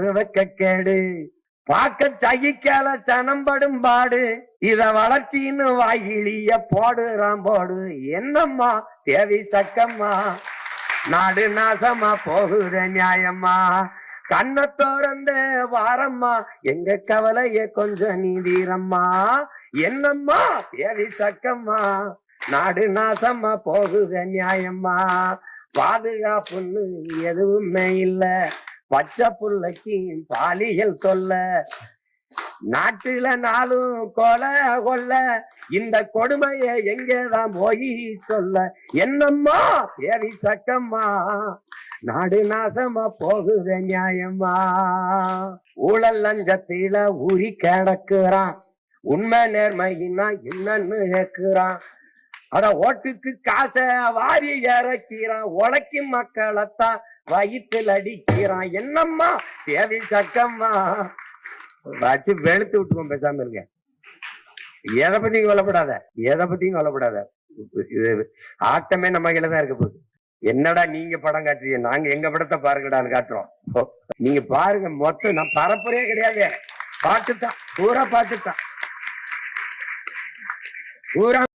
கேடு பாக்க சகிக்கால சனம்படும் பாடு இத வளர்ச்சின்னு வாயிலிய போடுறான் போடு. என்னம்மா தேவி சக்கம்மா நாடு நாசமா போகுத நியாயம்மா. கண்ண தோறந்த வாரம்மா எங்க கவலைய கொஞ்சம் நீதீரம்மா. என்னம்மா தேவி சக்கம்மா நாடு நாசமா போகுத நியாயம்மா. பாதுகாப்புன்னு எதுவுமே இல்ல பச்சை புள்ளைக்கு பாலியல் தொல்ல. நாட்டுல நாளும் கொலை கொள்ள இந்த கொடுமைய எங்கதான் போய் சொல்ல. என்னம்மா தேவி சக்கம்மா நாடு நாசமா போகுத நியாயம்மா. ஊழல் லஞ்சத்தில ஊறி கிடக்குறான் உண்மை நேர்மையினா என்னன்னு கேக்குறான். அட ஓட்டுக்கு காசை வாரி இறக்கிறான் உழைக்கும் மக்களைத்தான் வயிற்றுல அடிக்கிறான். என்னம்மா தேவி சக்கம்மா வச்சு வெளுத்து விட்டுவோம் பேசாம இருங்க. எதை பத்தியும் கொல்லப்படாத எதை பத்தியும் கொல்லப்படாத. இது ஆட்டமே நம்ம கையிலதான் இருக்க போகுது. என்னடா நீங்க படம் காட்டுறீங்க நாங்க எங்க படத்தை பாருங்கடான்னு காட்டுறோம். நீங்க பாருங்க மொத்தம் நான் பரப்புரையே கிடையாது பாட்டுத்தான் பூரா பாட்டுத்தான் பூரா